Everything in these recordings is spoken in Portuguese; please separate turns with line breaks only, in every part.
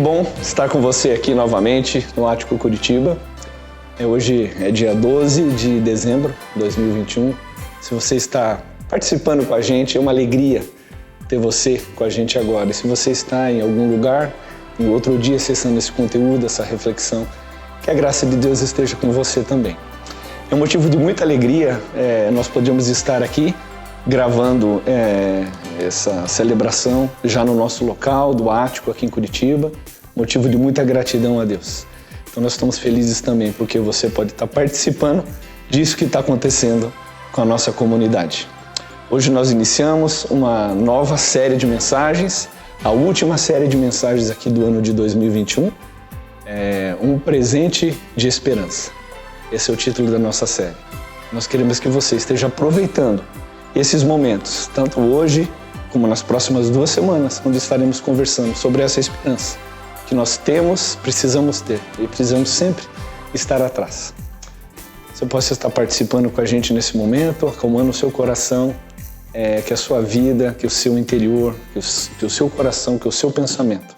bom estar com você aqui novamente no Ático Curitiba. Hoje é dia 12 de dezembro de 2021. Se você está participando com a gente, é uma alegria ter você com a gente agora. E se você está em algum lugar, em outro dia, acessando esse conteúdo, essa reflexão, que a graça de Deus esteja com você também. É um motivo de muita alegria nós podemos estar aqui gravando essa celebração já no nosso local do Ático aqui em Curitiba, motivo de muita gratidão a Deus. Então nós estamos felizes também porque você pode estar participando disso que está acontecendo com a nossa comunidade. Hoje nós iniciamos uma nova série de mensagens, a última série de mensagens aqui do ano de 2021, um presente de esperança. Esse é o título da nossa série. Nós queremos que você esteja aproveitando esses momentos, tanto hoje como nas próximas 2 semanas, onde estaremos conversando sobre essa esperança que nós temos, precisamos ter e precisamos sempre estar atrás. Você possa estar participando com a gente nesse momento, acalmando o seu coração, que a sua vida, que o seu interior, que o seu coração, que o seu pensamento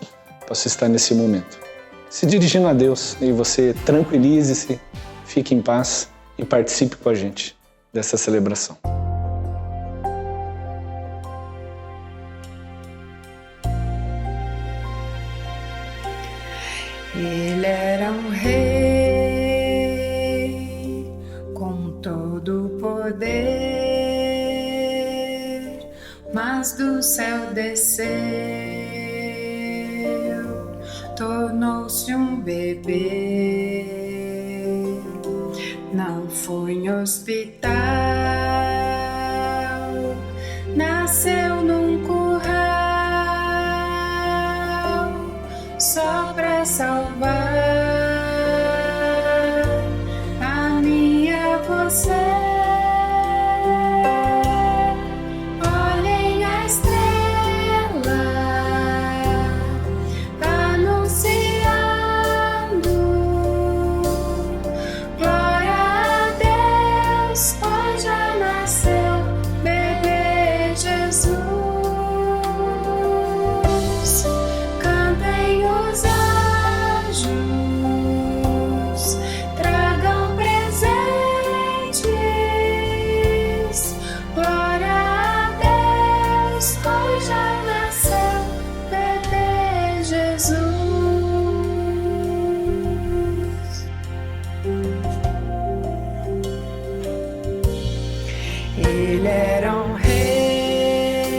possa estar nesse momento. Se dirigindo a Deus e você tranquilize-se, fique em paz e participe com a gente dessa celebração.
Ele era um rei com todo o poder, mas do céu desceu, tornou-se um bebê. Não foi em hospital, nasceu num curral, só pra salvar a mim e a você. Olhem a estrela anunciando glória a Deus, hoje já nasceu bebê Jesus. Cantem os anjos, tragam presentes, glória a Deus, hoje já nasceu bebê Jesus. Ele era um rei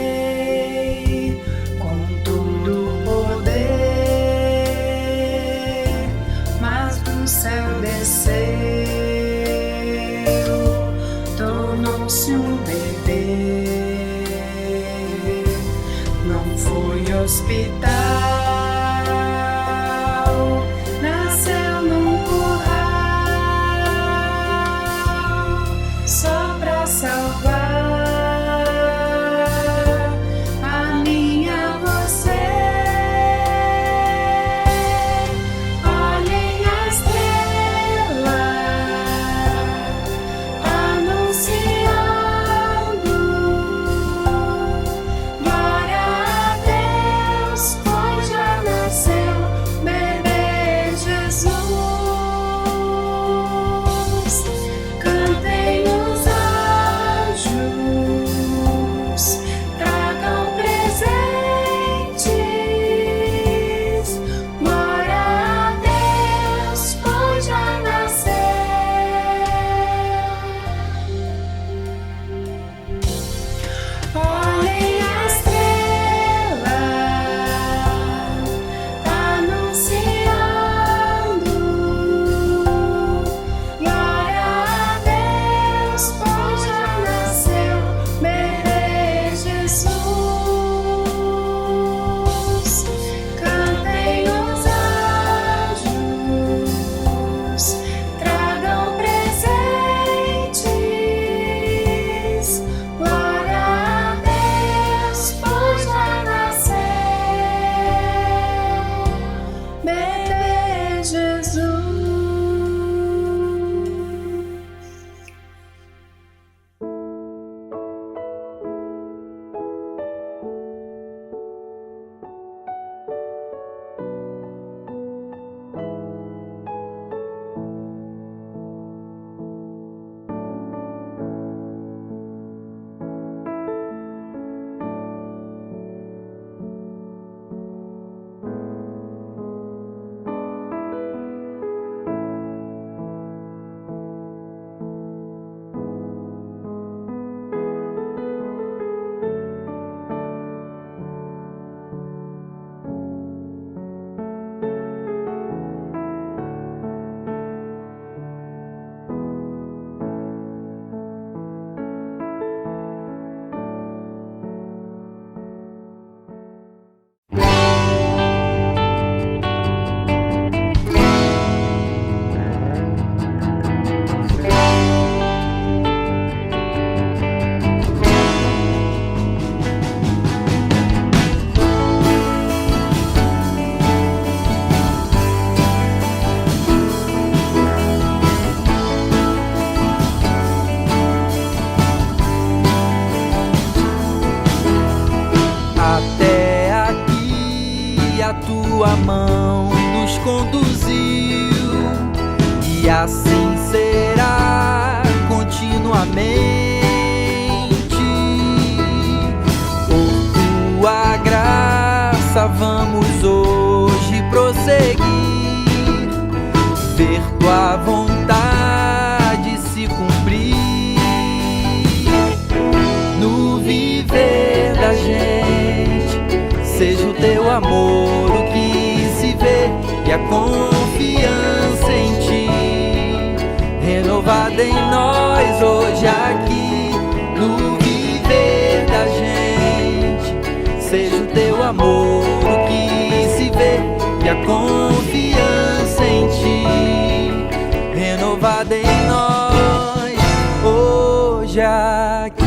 com todo o poder, mas do céu desceu, tornou-se um bebê. Não foi hospital, nasceu num curral, só pra salvar a mim e a você. Olhem a estrela anunciando glória a Deus, hoje já
tua mão nos conduziu, e assim será continuamente. Por tua graça vamos hoje prosseguir, ver tua vontade se cumprir no viver da gente. Seja o teu amor o que se vê, e a confiança em ti renovada em nós hoje aqui no viver da gente. Seja o teu amor o que se vê, e a confiança em ti renovada em nós hoje aqui.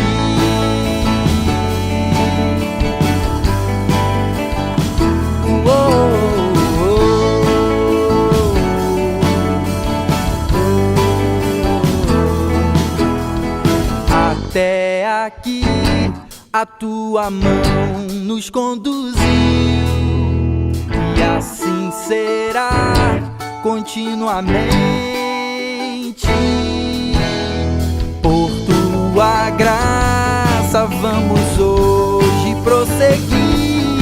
Até aqui a tua mão nos conduziu, e assim será continuamente. Por tua graça vamos hoje prosseguir,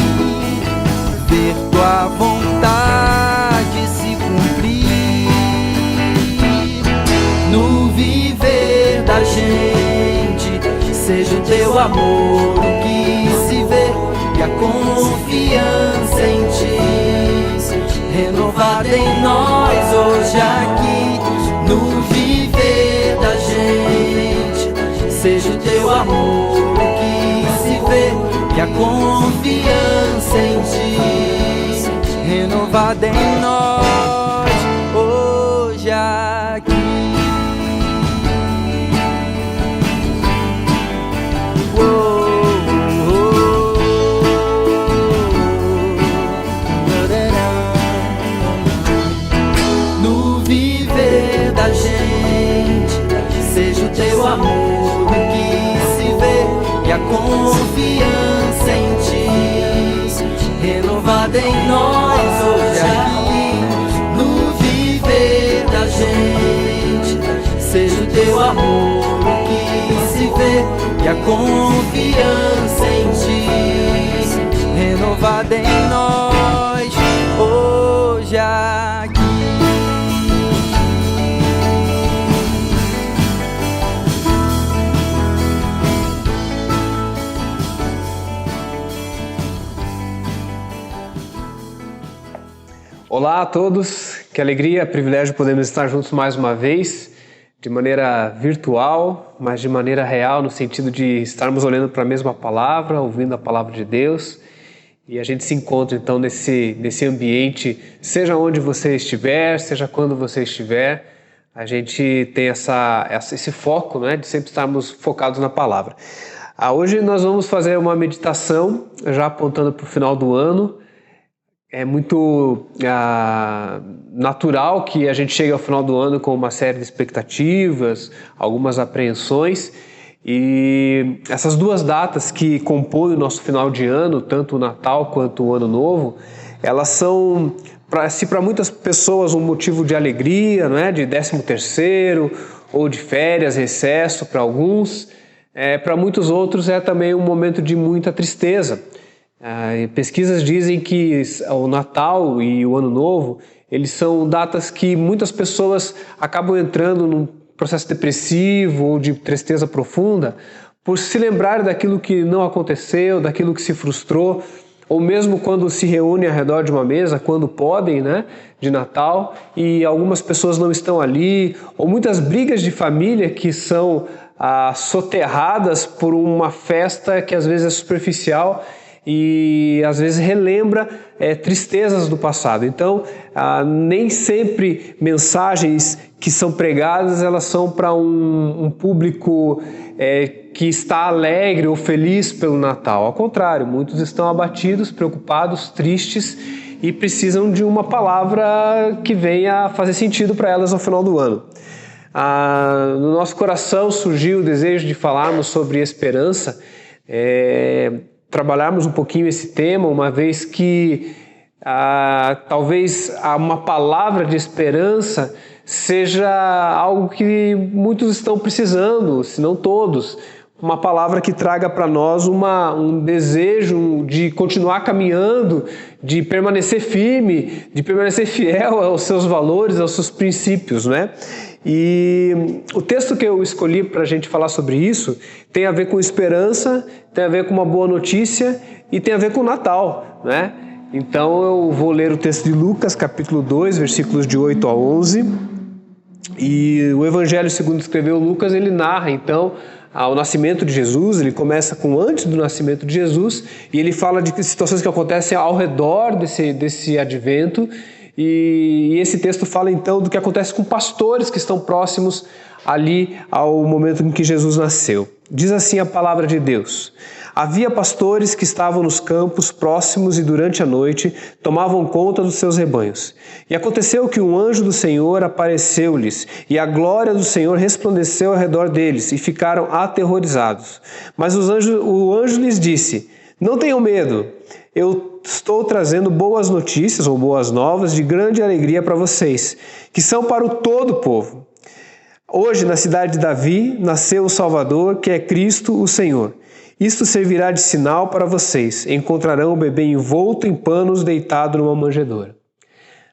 ver tua vontade se cumprir no viver da gente. Seja o teu amor o que se vê, e a confiança em ti renovada em nós hoje aqui no viver da gente. Seja o teu amor o que se vê, e a confiança em ti renovada em nós hoje aqui. No viver da gente, seja o teu amor o que se vê, e a confiança em ti renovada em nós hoje aqui no viver da gente. Seja o teu amor o que se vê, e a confiança em ti renovada em nós hoje aqui.
Olá a todos, que alegria, privilégio podermos estar juntos mais uma vez, de maneira virtual, mas de maneira real, no sentido de estarmos olhando para a mesma palavra, ouvindo a palavra de Deus, e a gente se encontra então nesse ambiente, seja onde você estiver, seja quando você estiver, a gente tem esse foco, né, de sempre estarmos focados na palavra. Hoje nós vamos fazer uma meditação, já apontando para o final do ano. É muito natural que a gente chegue ao final do ano com uma série de expectativas, algumas apreensões, e essas duas datas que compõem o nosso final de ano, tanto o Natal quanto o Ano Novo, elas são, para muitas pessoas, um motivo de alegria, não é? De 13º ou de férias, recesso para alguns, para muitos outros é também um momento de muita tristeza. Pesquisas dizem que o Natal e o Ano Novo, eles são datas que muitas pessoas acabam entrando num processo depressivo ou de tristeza profunda por se lembrarem daquilo que não aconteceu, daquilo que se frustrou, ou mesmo quando se reúnem ao redor de uma mesa, quando podem, né, de Natal, e algumas pessoas não estão ali, ou muitas brigas de família que são soterradas por uma festa que às vezes é superficial e às vezes relembra tristezas do passado. Então, nem sempre mensagens que são pregadas, elas são para um público que está alegre ou feliz pelo Natal. Ao contrário, muitos estão abatidos, preocupados, tristes e precisam de uma palavra que venha fazer sentido para elas ao final do ano. No nosso coração surgiu o desejo de falarmos sobre esperança, trabalharmos um pouquinho esse tema, uma vez que talvez uma palavra de esperança seja algo que muitos estão precisando, se não todos. Uma palavra que traga para nós um desejo de continuar caminhando, de permanecer firme, de permanecer fiel aos seus valores, aos seus princípios, né? E o texto que eu escolhi para a gente falar sobre isso tem a ver com esperança, tem a ver com uma boa notícia e tem a ver com o Natal, né? Então eu vou ler o texto de Lucas, capítulo 2, versículos de 8 a 11. E o Evangelho segundo escreveu Lucas, ele narra então o nascimento de Jesus. Ele começa com antes do nascimento de Jesus e ele fala de situações que acontecem ao redor desse advento. E esse texto fala então do que acontece com pastores que estão próximos ali ao momento em que Jesus nasceu. Diz assim a palavra de Deus: havia pastores que estavam nos campos próximos e durante a noite tomavam conta dos seus rebanhos. E aconteceu que um anjo do Senhor apareceu-lhes, e a glória do Senhor resplandeceu ao redor deles, e ficaram aterrorizados. Mas o anjo lhes disse: não tenham medo, eu estou trazendo boas notícias ou boas novas de grande alegria para vocês, que são para o todo o povo. Hoje, na cidade de Davi, nasceu o Salvador, que é Cristo o Senhor. Isto servirá de sinal para vocês. Encontrarão o bebê envolto em panos, deitado numa manjedoura.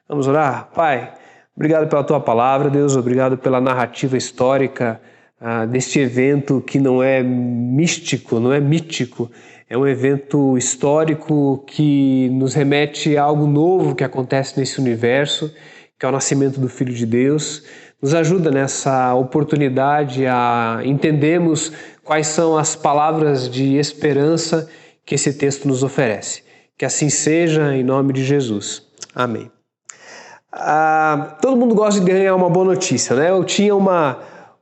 Vamos orar? Pai, obrigado pela Tua palavra, Deus. Obrigado pela narrativa histórica deste evento que não é místico, não é mítico. É um evento histórico que nos remete a algo novo que acontece nesse universo, que é o nascimento do Filho de Deus. Nos ajuda nessa oportunidade a entendermos quais são as palavras de esperança que esse texto nos oferece. Que assim seja, em nome de Jesus. Amém. Todo mundo gosta de ganhar uma boa notícia, né? Eu tinha uma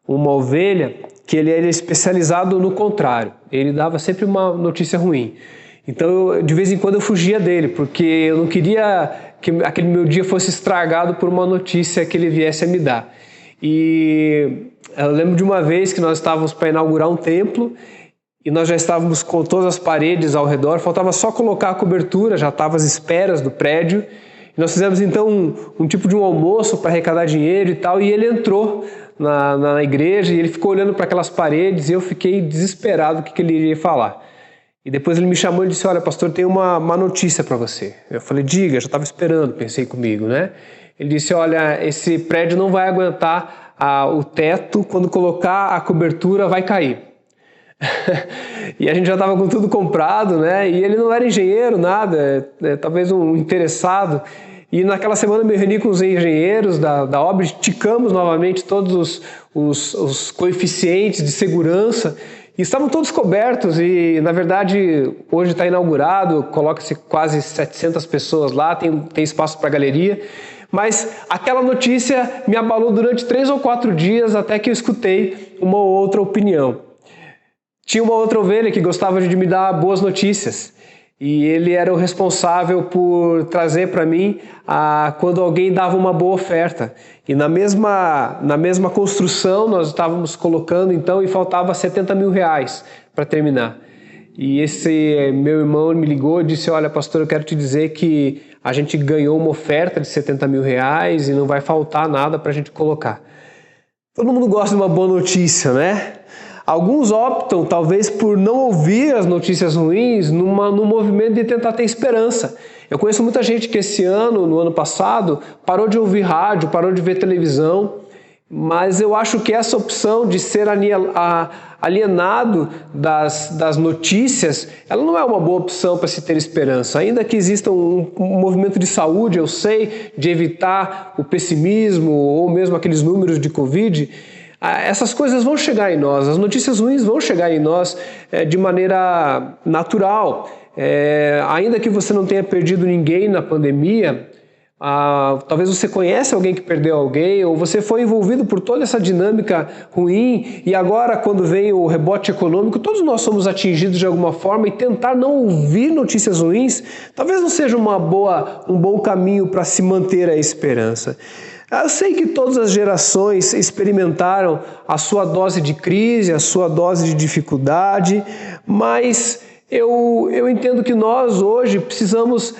ovelha que ele era especializado no contrário. Ele dava sempre uma notícia ruim. Então, de vez em quando eu fugia dele, porque eu não queria que aquele meu dia fosse estragado por uma notícia que ele viesse a me dar. E eu lembro de uma vez que nós estávamos para inaugurar um templo e nós já estávamos com todas as paredes ao redor, faltava só colocar a cobertura, já estavam as esperas do prédio. E nós fizemos então um tipo de um almoço para arrecadar dinheiro e tal, e ele entrou na igreja e ele ficou olhando para aquelas paredes e eu fiquei desesperado o que ele iria falar. E depois ele me chamou e disse: olha, pastor, tem uma notícia para você. Eu falei: diga, já estava esperando, pensei comigo, né? Ele disse: olha, esse prédio não vai aguentar o teto, quando colocar a cobertura vai cair. E a gente já estava com tudo comprado, né? E ele não era engenheiro, nada, talvez um interessado. E naquela semana eu me reuni com os engenheiros da obra, ticamos novamente todos os coeficientes de segurança e estavam todos cobertos. E na verdade hoje está inaugurado, coloca-se quase 700 pessoas lá, tem espaço para galeria. Mas aquela notícia me abalou durante 3 ou 4 dias até que eu escutei uma ou outra opinião. Tinha uma outra ovelha que gostava de me dar boas notícias. E ele era o responsável por trazer para mim quando alguém dava uma boa oferta. E na mesma construção nós estávamos colocando então e faltava R$70 mil para terminar. E esse meu irmão me ligou e disse: olha, pastor, eu quero te dizer que a gente ganhou uma oferta de R$70 mil e não vai faltar nada para a gente colocar. Todo mundo gosta de uma boa notícia, né? Alguns optam, talvez, por não ouvir as notícias ruins no movimento de tentar ter esperança. Eu conheço muita gente que no ano passado, parou de ouvir rádio, parou de ver televisão, mas eu acho que essa opção de ser alienado das notícias, ela não é uma boa opção para se ter esperança. Ainda que exista um movimento de saúde, eu sei, de evitar o pessimismo ou mesmo aqueles números de Covid, essas coisas vão chegar em nós, as notícias ruins vão chegar em nós de maneira natural. Ainda que você não tenha perdido ninguém na pandemia, talvez você conhece alguém que perdeu alguém, ou você foi envolvido por toda essa dinâmica ruim, e agora quando vem o rebote econômico, todos nós somos atingidos de alguma forma, e tentar não ouvir notícias ruins talvez não seja um bom caminho para se manter a esperança. Eu sei que todas as gerações experimentaram a sua dose de crise, a sua dose de dificuldade, mas eu entendo que nós hoje precisamos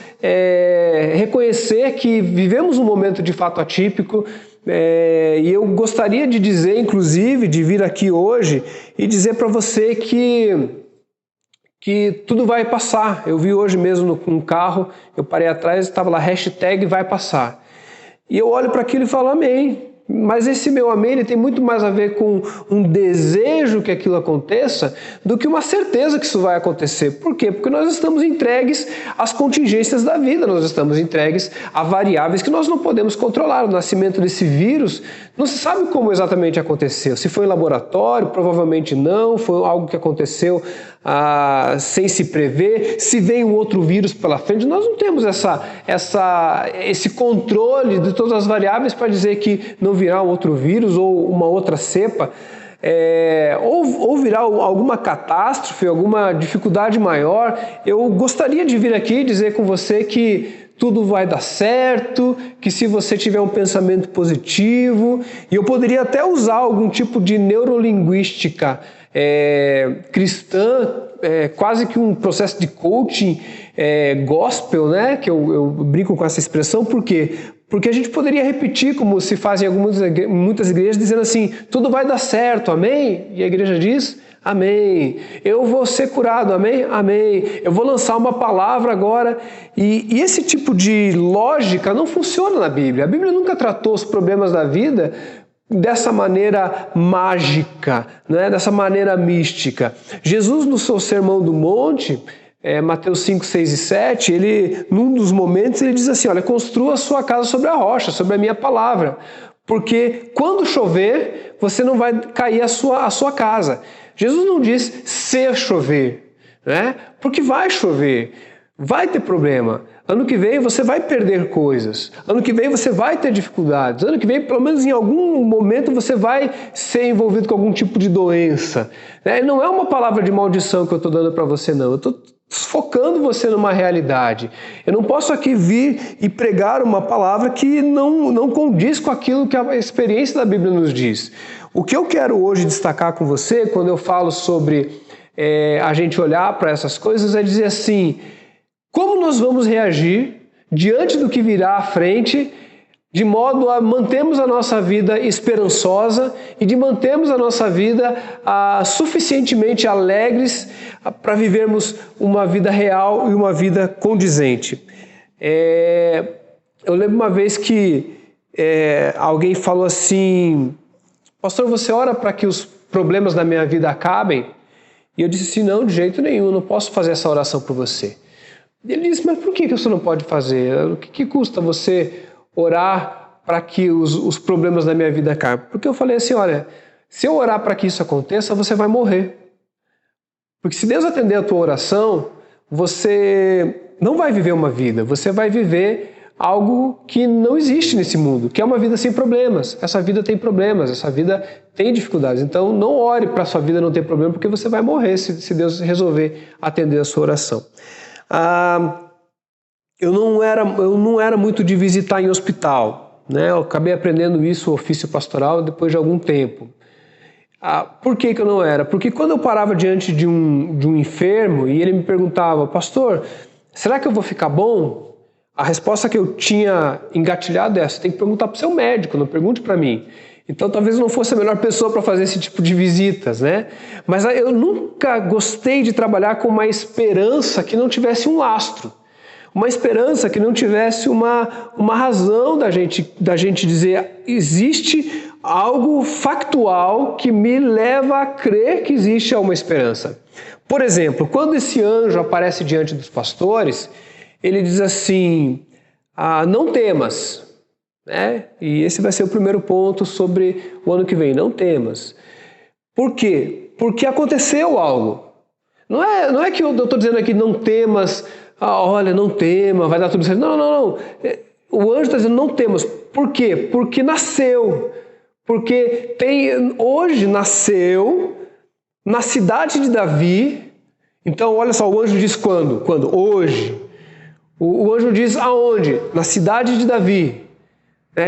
reconhecer que vivemos um momento de fato atípico, e eu gostaria de dizer, inclusive, de vir aqui hoje e dizer para você que tudo vai passar. Eu vi hoje mesmo num carro, eu parei atrás, estava lá, #vai passar. E eu olho para aquilo e falo, amém. Mas esse meu amém, ele tem muito mais a ver com um desejo que aquilo aconteça do que uma certeza que isso vai acontecer. Por quê? Porque nós estamos entregues às contingências da vida, nós estamos entregues a variáveis que nós não podemos controlar. O nascimento desse vírus, não se sabe como exatamente aconteceu. Se foi em laboratório, provavelmente não, foi algo que aconteceu sem se prever. Se vem um outro vírus pela frente, nós não temos esse controle de todas as variáveis para dizer que não virá um outro vírus ou uma outra cepa, ou virá alguma catástrofe, alguma dificuldade maior. Eu gostaria de vir aqui dizer com você que tudo vai dar certo, que se você tiver um pensamento positivo, e eu poderia até usar algum tipo de neurolinguística cristã, quase que um processo de coaching gospel, né? Que eu brinco com essa expressão, por quê? Porque a gente poderia repetir, como se faz em muitas igrejas, dizendo assim, tudo vai dar certo, amém? E a igreja diz, amém. Eu vou ser curado, amém? Amém. Eu vou lançar uma palavra agora. E esse tipo de lógica não funciona na Bíblia. A Bíblia nunca tratou os problemas da vida dessa maneira mágica, né? Dessa maneira mística. Jesus, no seu Sermão do Monte, Mateus 5, 6 e 7, ele, num dos momentos, ele diz assim, olha, construa a sua casa sobre a rocha, sobre a minha palavra, porque quando chover, você não vai cair a sua casa. Jesus não diz se chover, né? Porque vai chover, vai ter problema. Ano que vem você vai perder coisas. Ano que vem você vai ter dificuldades. Ano que vem, pelo menos em algum momento, você vai ser envolvido com algum tipo de doença. Não é uma palavra de maldição que eu estou dando para você, não. Eu estou focando você numa realidade. Eu não posso aqui vir e pregar uma palavra que não condiz com aquilo que a experiência da Bíblia nos diz. O que eu quero hoje destacar com você, quando eu falo sobre a gente olhar para essas coisas, é dizer assim, como nós vamos reagir diante do que virá à frente, de modo a mantermos a nossa vida esperançosa e de mantermos a nossa vida suficientemente alegres para vivermos uma vida real e uma vida condizente. Eu lembro uma vez que alguém falou assim, pastor, você ora para que os problemas da minha vida acabem? E eu disse assim, não, de jeito nenhum, eu não posso fazer essa oração por você. Ele disse, mas por que você não pode fazer? O que custa você orar para que os problemas da minha vida acabem? Porque eu falei assim, olha, se eu orar para que isso aconteça, você vai morrer. Porque se Deus atender a tua oração, você não vai viver uma vida, você vai viver algo que não existe nesse mundo, que é uma vida sem problemas. Essa vida tem problemas, essa vida tem dificuldades. Então não ore para a sua vida não ter problema, porque você vai morrer se Deus resolver atender a sua oração. Eu não era muito de visitar em hospital, né? Eu acabei aprendendo isso, o ofício pastoral, depois de algum tempo. Por que eu não era? Porque quando eu parava diante de um enfermo e ele me perguntava, pastor, será que eu vou ficar bom? A resposta que eu tinha engatilhado é, você tem que perguntar para o seu médico, não pergunte para mim. Então talvez eu não fosse a melhor pessoa para fazer esse tipo de visitas, né? Mas eu nunca gostei de trabalhar com uma esperança que não tivesse um lastro. Uma esperança que não tivesse uma razão da gente dizer, existe algo factual que me leva a crer que existe uma esperança. Por exemplo, quando esse anjo aparece diante dos pastores, ele diz assim, não temas. E esse vai ser o primeiro ponto sobre o ano que vem, não temas. Por quê? Porque aconteceu algo. Não é que eu estou dizendo aqui não temas, olha, não tema, vai dar tudo certo. Não. O anjo está dizendo não temas. Por quê? Porque nasceu. Porque hoje nasceu na cidade de Davi. Então, olha só, o anjo diz quando? Quando? Hoje. O anjo diz aonde? Na cidade de Davi.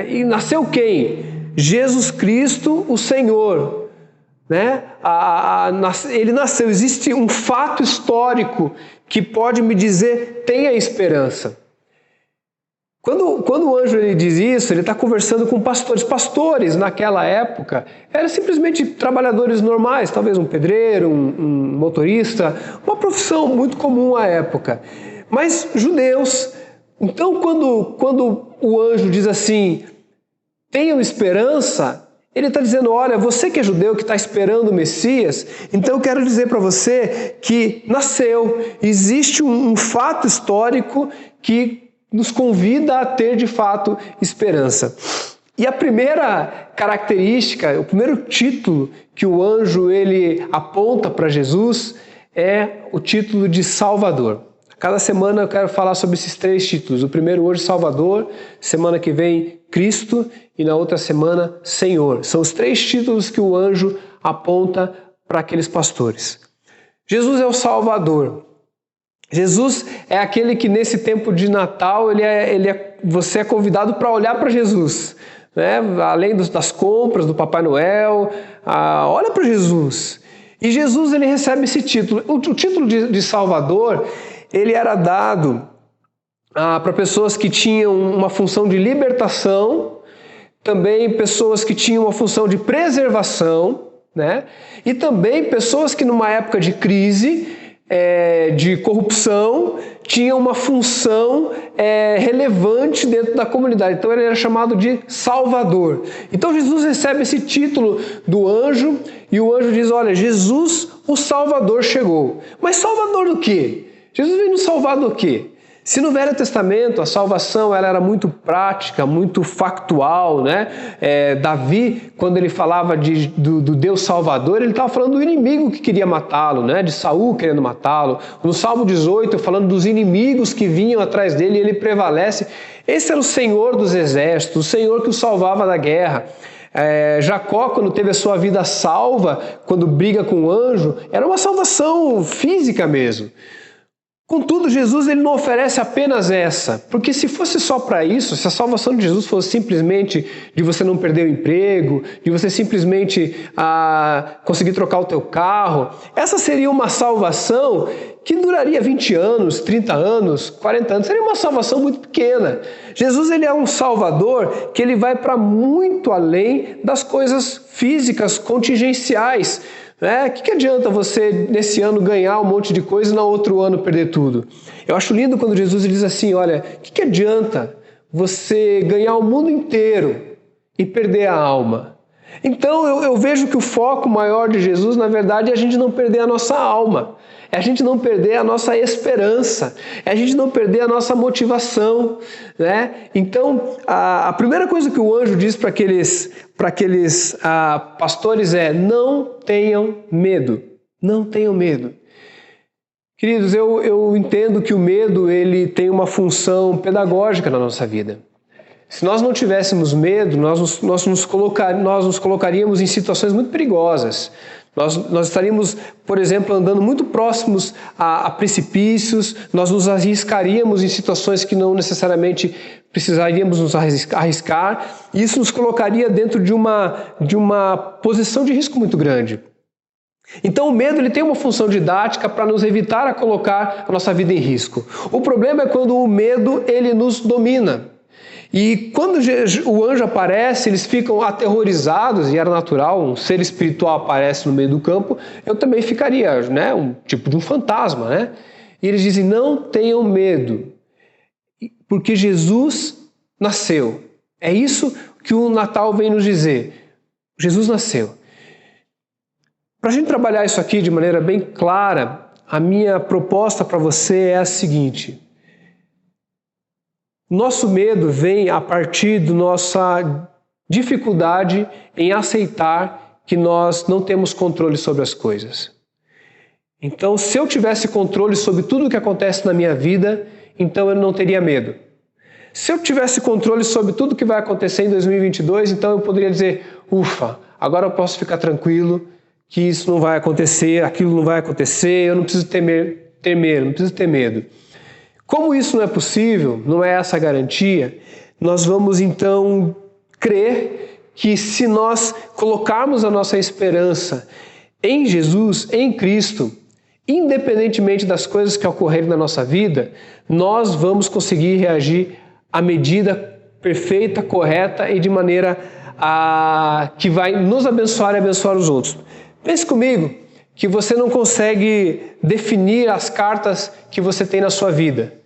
E nasceu quem? Jesus Cristo, o Senhor. né? Ele nasceu. Existe um fato histórico que pode me dizer, tenha esperança. Quando o anjo ele diz isso, ele está conversando com pastores. Pastores, naquela época, eram simplesmente trabalhadores normais, talvez um pedreiro, um motorista, uma profissão muito comum à época. Mas judeus. Então, quando o anjo diz assim, tenham esperança, ele está dizendo, olha, você que é judeu, que está esperando o Messias, então eu quero dizer para você que nasceu. Existe um fato histórico que nos convida a ter de fato esperança. E a primeira característica, o primeiro título que o anjo ele aponta para Jesus é o título de Salvador. Cada semana eu quero falar sobre esses 3 títulos. O primeiro hoje, Salvador, semana que vem, Cristo e na outra semana, Senhor. São os 3 títulos que o anjo aponta para aqueles pastores. Jesus é o Salvador. Jesus é aquele que nesse tempo de Natal você é convidado para olhar para Jesus, né? Além das compras, do Papai Noel, olha para Jesus. E Jesus ele recebe esse título. O título de Salvador ele era dado para pessoas que tinham uma função de libertação, também pessoas que tinham uma função de preservação, né? E também pessoas que numa época de crise, de corrupção, tinha uma função relevante dentro da comunidade. Então ele era chamado de Salvador. Então Jesus recebe esse título do anjo e o anjo diz, olha, Jesus, o Salvador, chegou. Mas Salvador do quê? Jesus veio nos salvar do quê? Se no Velho Testamento a salvação ela era muito prática, muito factual, né? Davi, quando ele falava do Deus Salvador, ele estava falando do inimigo que queria matá-lo, né? De Saul querendo matá-lo. No Salmo 18, falando dos inimigos que vinham atrás dele e ele prevalece. Esse era o Senhor dos exércitos, o Senhor que o salvava da guerra. Jacó, quando teve a sua vida salva, quando briga com o anjo, era uma salvação física mesmo. Contudo, Jesus ele não oferece apenas essa, porque se fosse só para isso, se a salvação de Jesus fosse simplesmente de você não perder o emprego, de você simplesmente conseguir trocar o teu carro, essa seria uma salvação que duraria 20 anos, 30 anos, 40 anos, seria uma salvação muito pequena. Jesus ele é um salvador que ele vai para muito além das coisas físicas, contingenciais. O que adianta você nesse ano ganhar um monte de coisa e no outro ano perder tudo? Eu acho lindo quando Jesus diz assim, olha, o que adianta você ganhar o mundo inteiro e perder a alma? Então eu vejo que o foco maior de Jesus, na verdade, é a gente não perder a nossa alma, é a gente não perder a nossa esperança, é a gente não perder a nossa motivação, né? Então, a primeira coisa que o anjo diz para aqueles pastores é, não tenham medo, não tenham medo. Queridos, eu entendo que o medo ele tem uma função pedagógica na nossa vida. Se nós não tivéssemos medo, nós nos colocaríamos em situações muito perigosas. Nós estaríamos, por exemplo, andando muito próximos a precipícios, nós nos arriscaríamos em situações que não necessariamente precisaríamos nos arriscar, e isso nos colocaria dentro de uma posição de risco muito grande. Então o medo ele tem uma função didática para nos evitar a colocar a nossa vida em risco. O problema é quando o medo ele nos domina. E quando o anjo aparece, eles ficam aterrorizados, e era natural, um ser espiritual aparece no meio do campo, eu também ficaria, né, um tipo de um fantasma, né? E eles dizem, não tenham medo, porque Jesus nasceu. É isso que o Natal vem nos dizer. Jesus nasceu. Para a gente trabalhar isso aqui de maneira bem clara, a minha proposta para você é a seguinte. Nosso medo vem a partir da nossa dificuldade em aceitar que nós não temos controle sobre as coisas. Então, se eu tivesse controle sobre tudo o que acontece na minha vida, então eu não teria medo. Se eu tivesse controle sobre tudo o que vai acontecer em 2022, então eu poderia dizer, ufa, agora eu posso ficar tranquilo, que isso não vai acontecer, aquilo não vai acontecer, eu não preciso temer, não preciso ter medo. Como isso não é possível, não é essa a garantia, nós vamos então crer que se nós colocarmos a nossa esperança em Jesus, em Cristo, independentemente das coisas que ocorrerem na nossa vida, nós vamos conseguir reagir à medida perfeita, correta e de maneira que vai nos abençoar e abençoar os outros. Pense comigo que você não consegue definir as cartas que você tem na sua vida,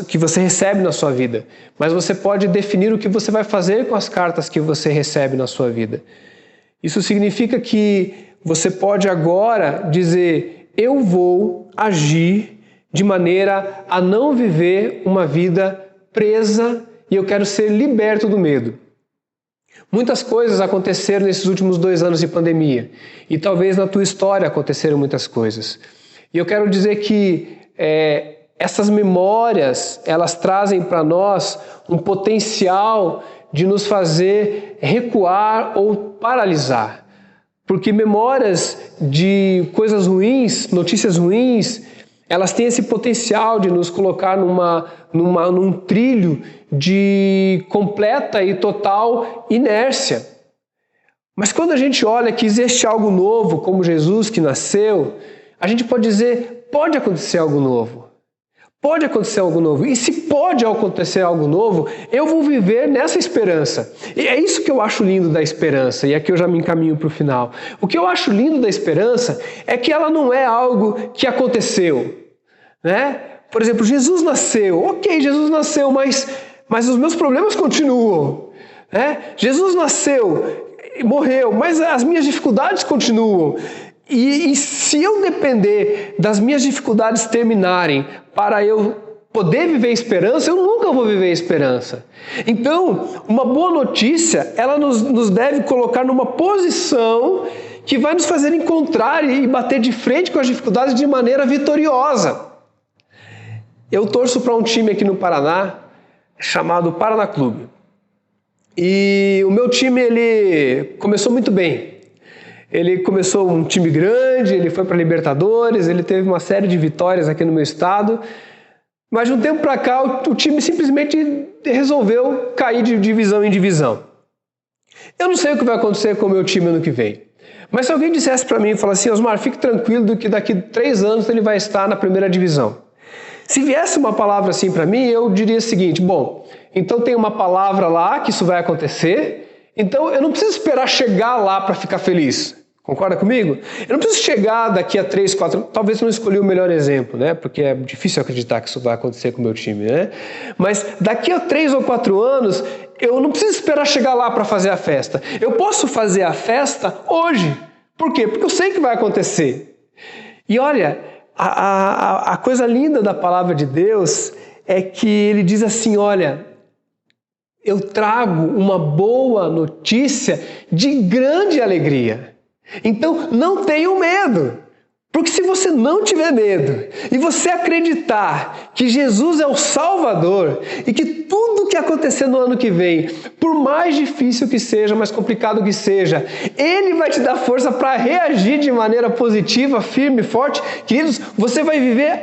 que você recebe na sua vida, mas você pode definir o que você vai fazer com as cartas que você recebe na sua vida. Isso significa que você pode agora dizer: eu vou agir de maneira a não viver uma vida presa e eu quero ser liberto do medo. Muitas coisas aconteceram nesses últimos 2 anos de pandemia e talvez na tua história aconteceram muitas coisas. E eu quero dizer que essas memórias, elas trazem para nós um potencial de nos fazer recuar ou paralisar. Porque memórias de coisas ruins, notícias ruins, elas têm esse potencial de nos colocar num trilho de completa e total inércia. Mas quando a gente olha que existe algo novo, como Jesus que nasceu, a gente pode dizer: pode acontecer algo novo. Pode acontecer algo novo. E se pode acontecer algo novo, eu vou viver nessa esperança. E é isso que eu acho lindo da esperança. E aqui eu já me encaminho para o final. O que eu acho lindo da esperança é que ela não é algo que aconteceu, né? Por exemplo, Jesus nasceu. Ok, Jesus nasceu, mas os meus problemas continuam, né? Jesus nasceu, morreu, mas as minhas dificuldades continuam. E se eu depender das minhas dificuldades terminarem para eu poder viver esperança, eu nunca vou viver esperança. Então, uma boa notícia, ela nos deve colocar numa posição que vai nos fazer encontrar e bater de frente com as dificuldades de maneira vitoriosa. Eu torço para um time aqui no Paraná chamado Paraná Clube. E o meu time, ele começou muito bem. Ele começou um time grande, ele foi para a Libertadores, ele teve uma série de vitórias aqui no meu estado, mas de um tempo para cá o time simplesmente resolveu cair de divisão em divisão. Eu não sei o que vai acontecer com o meu time ano que vem, mas se alguém dissesse para mim e falasse assim: Osmar, fique tranquilo que daqui 3 anos ele vai estar na primeira divisão. Se viesse uma palavra assim para mim, eu diria o seguinte: bom, então tem uma palavra lá que isso vai acontecer, então eu não preciso esperar chegar lá para ficar feliz. Concorda comigo? Eu não preciso chegar daqui a 3, 4... Talvez eu não escolhi o melhor exemplo, né? Porque é difícil acreditar que isso vai acontecer com o meu time, né? Mas daqui a 3 ou 4 anos, eu não preciso esperar chegar lá para fazer a festa. Eu posso fazer a festa hoje. Por quê? Porque eu sei que vai acontecer. E olha, a coisa linda da palavra de Deus é que ele diz assim: olha, eu trago uma boa notícia de grande alegria. Então, não tenham medo, porque se você não tiver medo e você acreditar que Jesus é o Salvador e que tudo que acontecer no ano que vem, por mais difícil que seja, mais complicado que seja, Ele vai te dar força para reagir de maneira positiva, firme, forte. Queridos, você vai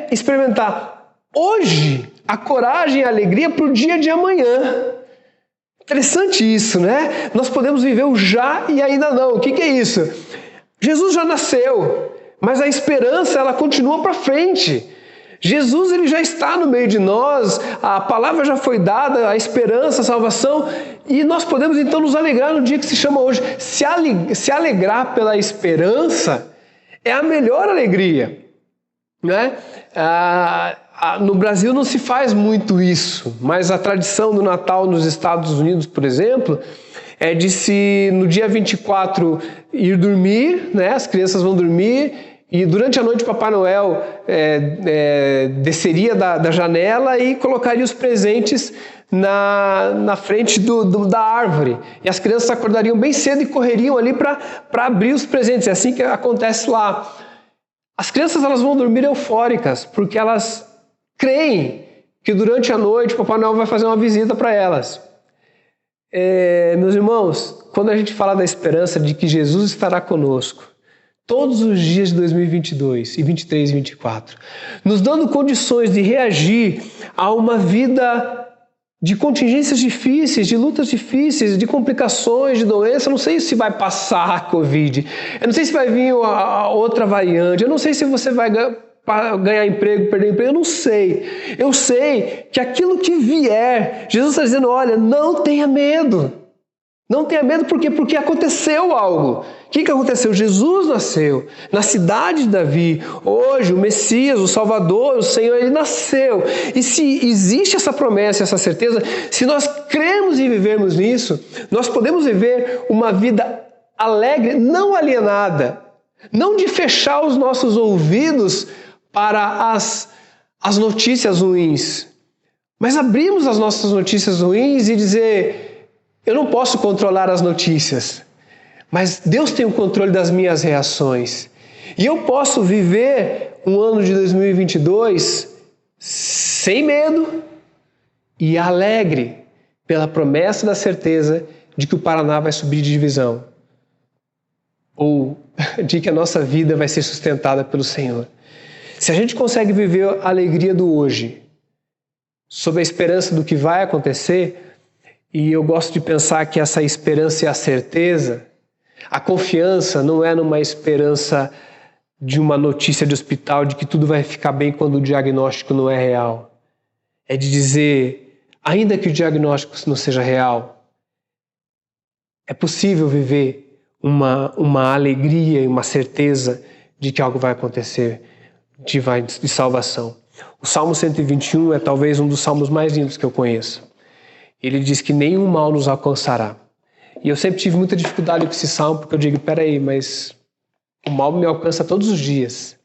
experimentar hoje a coragem e a alegria para o dia de amanhã. Interessante isso, né? Nós podemos viver o já e ainda não. O que é isso? Jesus já nasceu, mas a esperança ela continua para frente. Jesus ele já está no meio de nós, a palavra já foi dada, a esperança, a salvação, e nós podemos então nos alegrar no dia que se chama hoje. Se alegrar pela esperança é a melhor alegria, né? No Brasil não se faz muito isso, mas a tradição do Natal nos Estados Unidos, por exemplo, é de se no dia 24 ir dormir, né? As crianças vão dormir e durante a noite Papai Noel desceria da janela e colocaria os presentes na frente da árvore. E as crianças acordariam bem cedo e correriam ali para abrir os presentes. É assim que acontece lá. As crianças elas vão dormir eufóricas porque elas creem que durante a noite Papai Noel vai fazer uma visita para elas. Meus irmãos, quando a gente fala da esperança de que Jesus estará conosco todos os dias de 2022 e 23 e 24, nos dando condições de reagir a uma vida de contingências difíceis, de lutas difíceis, de complicações, de doença. Eu não sei se vai passar a Covid, eu não sei se vai vir a outra variante, eu não sei se você vai ganhar emprego, perder emprego, eu não sei. Eu sei que aquilo que vier, Jesus está dizendo, olha, não tenha medo. Não tenha medo, por quê? Porque aconteceu algo. O que aconteceu? Jesus nasceu na cidade de Davi. Hoje, o Messias, o Salvador, o Senhor, ele nasceu. E se existe essa promessa, essa certeza, se nós cremos e vivermos nisso, nós podemos viver uma vida alegre, não alienada, não de fechar os nossos ouvidos para as notícias ruins, mas abrirmos as nossas notícias ruins e dizer, eu não posso controlar as notícias, mas Deus tem o controle das minhas reações. E eu posso viver um ano de 2022 sem medo e alegre pela promessa da certeza de que o Paraná vai subir de divisão, ou de que a nossa vida vai ser sustentada pelo Senhor. Se a gente consegue viver a alegria do hoje, sob a esperança do que vai acontecer, e eu gosto de pensar que essa esperança é a certeza, a confiança não é numa esperança de uma notícia de hospital de que tudo vai ficar bem quando o diagnóstico não é real. É de dizer, ainda que o diagnóstico não seja real, é possível viver uma alegria e uma certeza de que algo vai acontecer, de salvação. O Salmo 121 é talvez um dos salmos mais lindos que eu conheço. Ele diz que nenhum mal nos alcançará. E eu sempre tive muita dificuldade com esse salmo, porque eu digo, peraí, mas o mal me alcança todos os dias.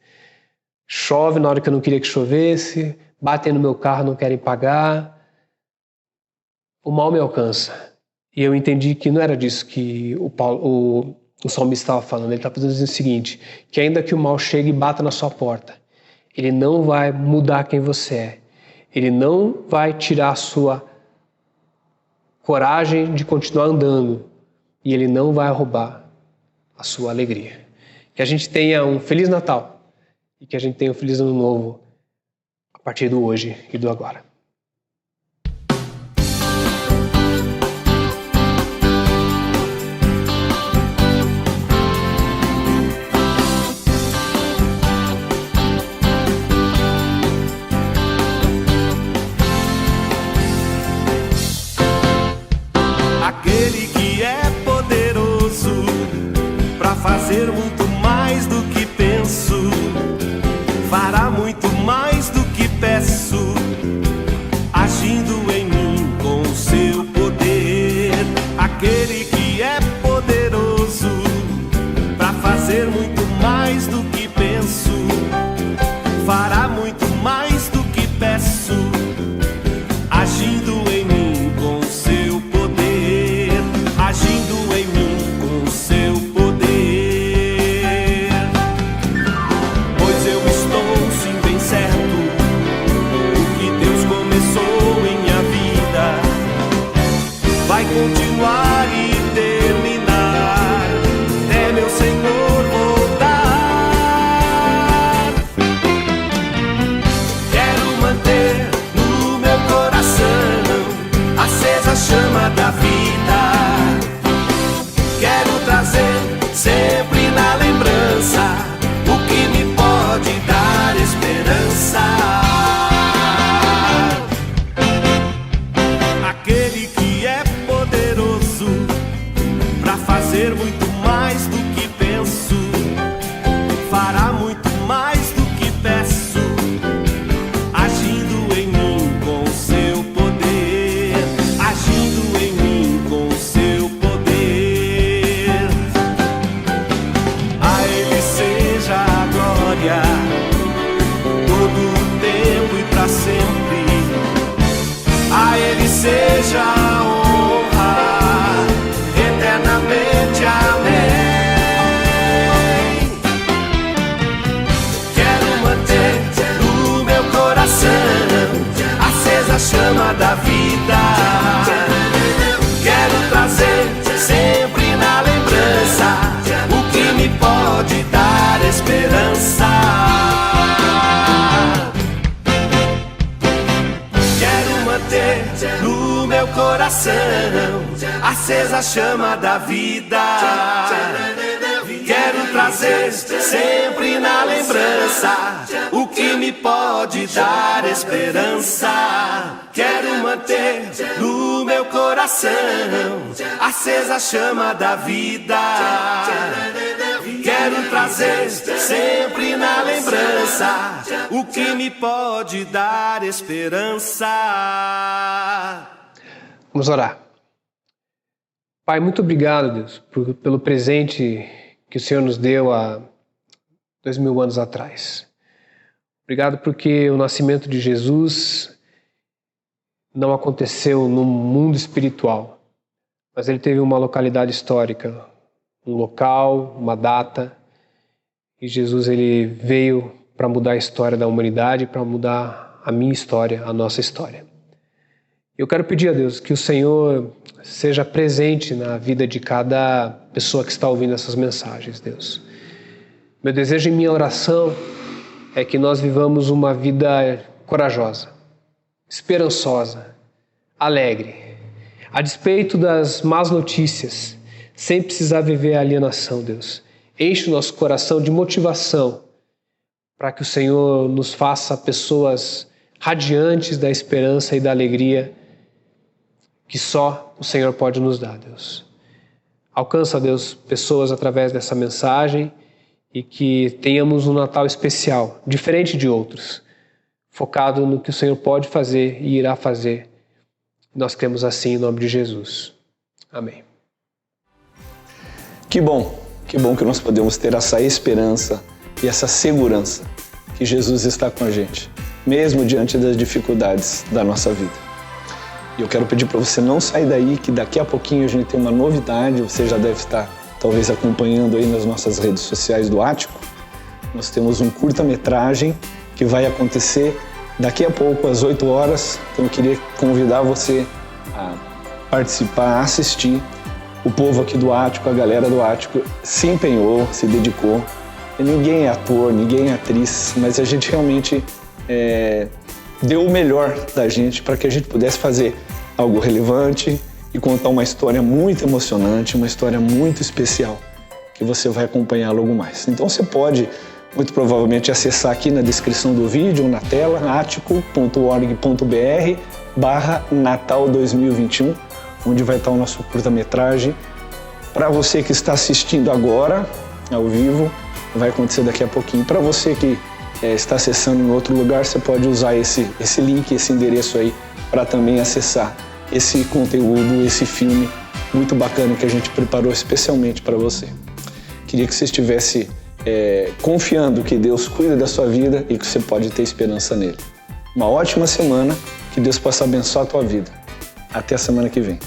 Chove na hora que eu não queria que chovesse, batem no meu carro, não querem pagar. O mal me alcança. E eu entendi que não era disso que o salmista estava falando. Ele estava dizendo o seguinte, que ainda que o mal chegue e bata na sua porta, ele não vai mudar quem você é. Ele não vai tirar a sua coragem de continuar andando, e ele não vai roubar a sua alegria. Que a gente tenha um Feliz Natal e que a gente tenha um Feliz Ano Novo a partir do hoje e do agora.
Fazer muito mais do que penso, fará muito mais do que peço, agindo em mim com o seu poder. Aquele que é poderoso para fazer muito mais do que penso, fará muito mais do que peço, agindo em mim com o seu poder, agindo em mim com o seu poder. Vai continuar e terminar até meu Senhor voltar. acesa a chama da vida. Quero trazer sempre na lembrança o que me pode dar esperança. Quero manter no meu coração acesa a chama da vida. Quero trazer sempre na lembrança o que me pode dar esperança.
Vamos orar. Pai, muito obrigado, Deus, pelo presente que o Senhor nos deu há 2000 anos atrás. Obrigado porque o nascimento de Jesus não aconteceu no mundo espiritual, mas ele teve uma localidade histórica, um local, uma data, e Jesus ele veio para mudar a história da humanidade, para mudar a minha história, a nossa história. Eu quero pedir a Deus que o Senhor seja presente na vida de cada pessoa que está ouvindo essas mensagens, Deus. Meu desejo e minha oração é que nós vivamos uma vida corajosa, esperançosa, alegre, a despeito das más notícias, sem precisar viver a alienação, Deus. Enche o nosso coração de motivação para que o Senhor nos faça pessoas radiantes da esperança e da alegria que só o Senhor pode nos dar, Deus. Alcança, Deus, pessoas através dessa mensagem e que tenhamos um Natal especial, diferente de outros, focado no que o Senhor pode fazer e irá fazer. Nós cremos assim em nome de Jesus. Amém.
Que bom que nós podemos ter essa esperança e essa segurança que Jesus está com a gente, mesmo diante das dificuldades da nossa vida. E eu quero pedir para você não sair daí, que daqui a pouquinho a gente tem uma novidade, você já deve estar talvez acompanhando aí nas nossas redes sociais do Ático. Nós temos um curta-metragem que vai acontecer daqui a pouco, às 8 horas. Então eu queria convidar você a participar, a assistir. O povo aqui do Ático, a galera do Ático se empenhou, se dedicou. E ninguém é ator, ninguém é atriz, mas a gente realmente deu o melhor da gente para que a gente pudesse fazer algo relevante e contar uma história muito emocionante, uma história muito especial, que você vai acompanhar logo mais. Então você pode, muito provavelmente, acessar aqui na descrição do vídeo, na tela, atico.org.br/Natal 2021, onde vai estar o nosso curta-metragem. Para você que está assistindo agora, ao vivo, vai acontecer daqui a pouquinho. Para você que está acessando em outro lugar, você pode usar esse link, esse endereço aí, para também acessar esse conteúdo, esse filme muito bacana que a gente preparou especialmente para você. Queria que você estivesse confiando que Deus cuida da sua vida e que você pode ter esperança nele. Uma ótima semana, que Deus possa abençoar a tua vida. Até a semana que vem.